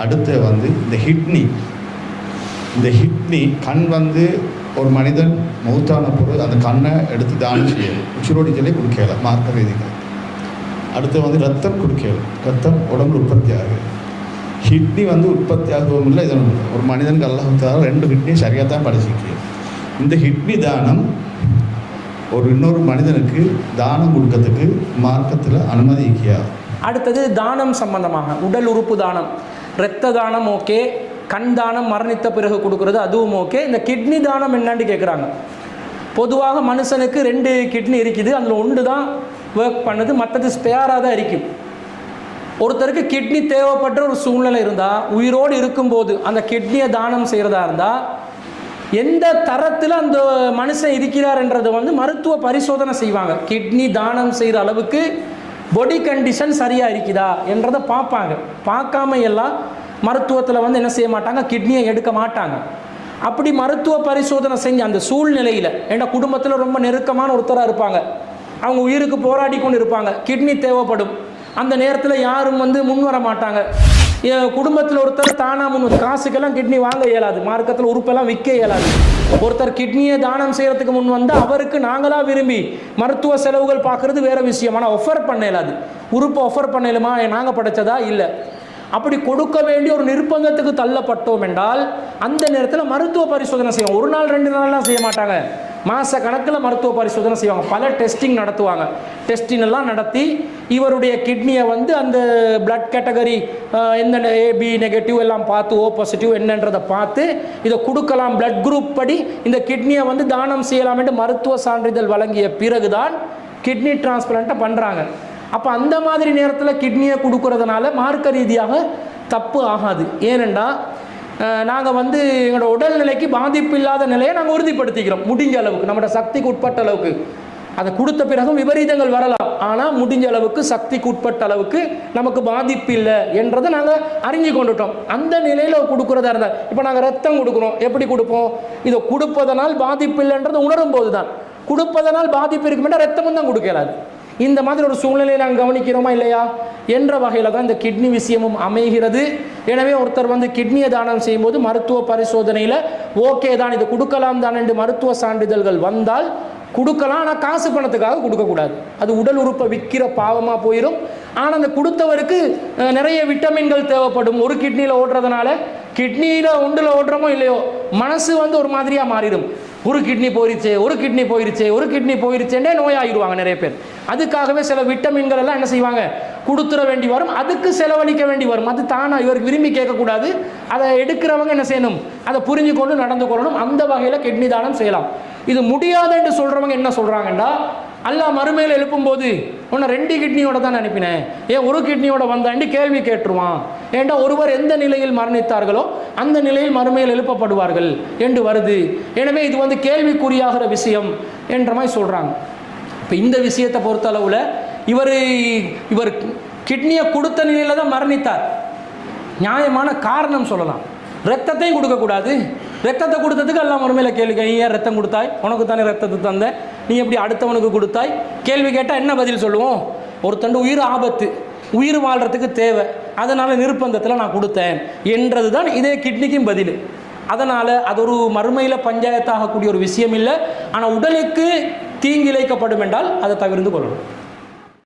அடுத்து வந்து இந்த கிட்னி கண் வந்து ஒரு மனிதன் மௌத்தான பொருள் அந்த கண்ணை எடுத்து தானம் செய்யணும். உச்சிரோடி சொல்லி கொடுக்கல மார்க்க ரீதிகள். அடுத்து வந்து ரத்தம் கொடுக்கணும். ரத்தம் உடம்புல உற்பத்தி ஆகுது. கிட்னி வந்து உற்பத்தி ஆகவும் இல்லை. இது ஒரு மனிதனுக்கு அல்லாஹ் 2 கிட்னியும் சரியாக தான் படைச்சிருக்கு. இந்த கிட்னி தானம் ஒரு இன்னொரு மனிதனுக்கு தானம் கொடுக்கறதுக்கு மார்க்கத்தில் அனுமதி இருக்கியா? அடுத்தது தானம் சம்பந்தமாக உடல் உறுப்பு தானம், இரத்த தானம் ஓகே, கண் தானம் மரணித்த பிறகு கொடுக்கறது அதுவும் ஓகே. இந்த கிட்னி தானம் என்னான்னு கேட்குறாங்க. பொதுவாக மனுஷனுக்கு 2 கிட்னி இருக்குது, அதில் 1 தான் ஒர்க் பண்ணுது, மற்றது ஸ்பேராக தான் இருக்கும். ஒருத்தருக்கு கிட்னி தேவைப்பட்ட ஒரு சூழ்நிலை இருந்தால், உயிரோடு இருக்கும்போது அந்த கிட்னியை தானம் செய்கிறதா இருந்தால் எந்த தரத்தில் அந்த மனுஷன் இருக்கிறார்ன்றது வந்து மருத்துவ பரிசோதனை செய்வாங்க. கிட்னி தானம் செய்கிற அளவுக்கு பாடி கண்டிஷன் சரியாக இருக்குதா என்றதை பார்ப்பாங்க. பார்க்காம எல்லாம் மருத்துவத்தில் வந்து என்ன செய்ய மாட்டாங்க, கிட்னியை எடுக்க மாட்டாங்க. அப்படி மருத்துவ பரிசோதனை செஞ்சு அந்த சூழ்நிலையில், ஏன்னா குடும்பத்தில் ரொம்ப நெருக்கமான ஒருத்தராக இருப்பாங்க, அவங்க உயிருக்கு போராடி கொண்டு இருப்பாங்க, கிட்னி தேவைப்படும். அந்த நேரத்தில் யாரும் வந்து முன் வர மாட்டாங்க. குடும்பத்தில் ஒருத்தர் தானாக முன் காசுக்கெல்லாம் கிட்னி வாங்க இயலாது, மார்க்கத்தில் உறுப்பெல்லாம் விற்க இயலாது. ஒருத்தர் கிட்னியை தானம் செய்கிறதுக்கு முன் வந்து அவருக்கு நாங்களாக விரும்பி மருத்துவ செலவுகள் பார்க்குறது வேறு விஷயம். ஆனால் ஒஃபர் பண்ண இயலாது. உறுப்பை ஒஃபர் பண்ண இயலுமா, நாங்கள் படைச்சதா இல்லை. அப்படி கொடுக்க வேண்டிய ஒரு நிர்பந்தத்துக்கு தள்ளப்பட்டோம் என்றால் அந்த நேரத்தில் மருத்துவ பரிசோதனை செய்வாங்க. 1 நாள் 2 நாள்லாம் செய்ய மாட்டாங்க, மாத கணக்கில் மருத்துவ பரிசோதனை செய்வாங்க. பல டெஸ்டிங் நடத்துவாங்க. டெஸ்டிங் எல்லாம் நடத்தி இவருடைய கிட்னியை வந்து அந்த பிளட் கேட்டகரி எந்த AB நெகட்டிவ் எல்லாம் பார்த்து O பாசிட்டிவ் என்னன்றதை பார்த்து இதை கொடுக்கலாம், பிளட் குரூப் படி இந்த கிட்னியை வந்து தானம் செய்யலாம் என்று மருத்துவ சான்றிதழ் வழங்கிய பிறகுதான் கிட்னி டிரான்ஸ்பிளான்ட்டை பண்ணுறாங்க. அப்போ அந்த மாதிரி நேரத்தில் கிட்னியை கொடுக்கறதுனால மார்க்க ரீதியாக தப்பு ஆகாது. ஏனென்றால் நாங்கள் வந்து எங்களோட உடல்நிலைக்கு பாதிப்பு இல்லாத நிலையை நாங்கள் உறுதிப்படுத்திக்கிறோம். முடிஞ்ச அளவுக்கு நம்மளோட சக்திக்கு உட்பட்ட அளவுக்கு. அதை கொடுத்த பிறகும் விபரீதங்கள் வரலாம், ஆனால் முடிஞ்ச அளவுக்கு சக்திக்கு உட்பட்ட அளவுக்கு நமக்கு பாதிப்பு இல்லை என்றதை நாங்கள் அறிஞ்சு கொண்டுட்டோம். அந்த நிலையில் கொடுக்குறதா இருந்தால், இப்போ நாங்கள் ரத்தம் கொடுக்குறோம், எப்படி கொடுப்போம், இதை கொடுப்பதனால் பாதிப்பு இல்லைன்றதை உணரும் போது தான். கொடுப்பதனால் பாதிப்பு இருக்குமெண்டா ரத்தமும் தான் கொடுக்கலாது. இந்த மாதிரி ஒரு சூழ்நிலையை நாங்கள் கவனிக்கிறோமா இல்லையா என்ற வகையில் தான் இந்த கிட்னி விஷயமும் அமைகிறது. எனவே ஒருத்தர் வந்து கிட்னியை தானம் செய்யும்போது மருத்துவ பரிசோதனையில் ஓகே தான், இது கொடுக்கலாம் தான் என்று மருத்துவ சான்றிதழ்கள் வந்தால் கொடுக்கலாம். ஆனால் காசு பணத்துக்காக கொடுக்கக்கூடாது. அது உடல் உறுப்பை விற்கிற பாவமாக போயிடும். ஆனால் அந்த கொடுத்தவருக்கு நிறைய விட்டமின்கள் தேவைப்படும். ஒரு கிட்னியில் ஓடுறதுனால கிட்னியில் ஒன்றில் ஓடுறோமோ இல்லையோ மனசு வந்து ஒரு மாதிரியாக மாறிடும். ஒரு கிட்னி போயிருச்சேன்னே நோயாகிடுவாங்க நிறைய பேர். அதுக்காகவே சில விட்டமின்கள் எல்லாம் என்ன செய்வாங்க, கொடுத்துட வேண்டி வரும், அதுக்கு செலவழிக்க வேண்டி வரும். அது தானாக இவருக்கு விரும்பி கேட்கக்கூடாது. அதை எடுக்கிறவங்க என்ன செய்யணும், அதை புரிஞ்சு கொண்டு நடந்து கொள்ளணும். அந்த வகையில் கிட்னி தானம் செய்யலாம். இது முடியாது என்று சொல்கிறவங்க என்ன சொல்கிறாங்கன்னா, அல்லாஹ் மறுமையில் எழுப்பும்போது உன்னை 2 கிட்னியோட தான் அனுப்பினேன், ஏன் ஒரு கிட்னியோட வந்தாண்டி கேள்வி கேட்டுருவான். ஏண்டா ஒருவர் எந்த நிலையில் மரணித்தார்களோ அந்த நிலையில் மறுமையில் எழுப்பப்படுவார்கள் என்று வருது. எனவே இது வந்து கேள்விக்குறியாகிற விஷயம் என்ற மாதிரி சொல்கிறாங்க. இப்போ இந்த விஷயத்தை பொறுத்தளவில் இவர் கிட்னியை கொடுத்த நிலையில் தான் மரணித்தார். நியாயமான காரணம் சொல்லலாம். ரத்தத்தையும் கொடுக்கக்கூடாது. ரத்தத்தை கொடுத்ததுக்கு எல்லாம் மறுமையில் கேள்வி, நீ ஏன் ரத்தம் கொடுத்தாய், உனக்கு தானே ரத்தத்தை தந்தேன், நீ எப்படி அடுத்தவனுக்கு கொடுத்தாய் கேள்வி கேட்டால் என்ன பதில் சொல்லுவோம்? ஒருத்தண்டு உயிர் ஆபத்து, உயிர் வாழ்கிறதுக்கு தேவை, அதனால் நிர்பந்தத்தில் நான் கொடுத்தேன் என்றது தான் இதே கிட்னிக்கும் பதில். அதனால் அது ஒரு மறுமையில் பஞ்சாயத்தாகக்கூடிய ஒரு விஷயம் இல்லை. ஆனால் உடலுக்கு தீங்கிழைக்கப்படும் என்றால் அதை தவிர்த்து கொள்ளணும்.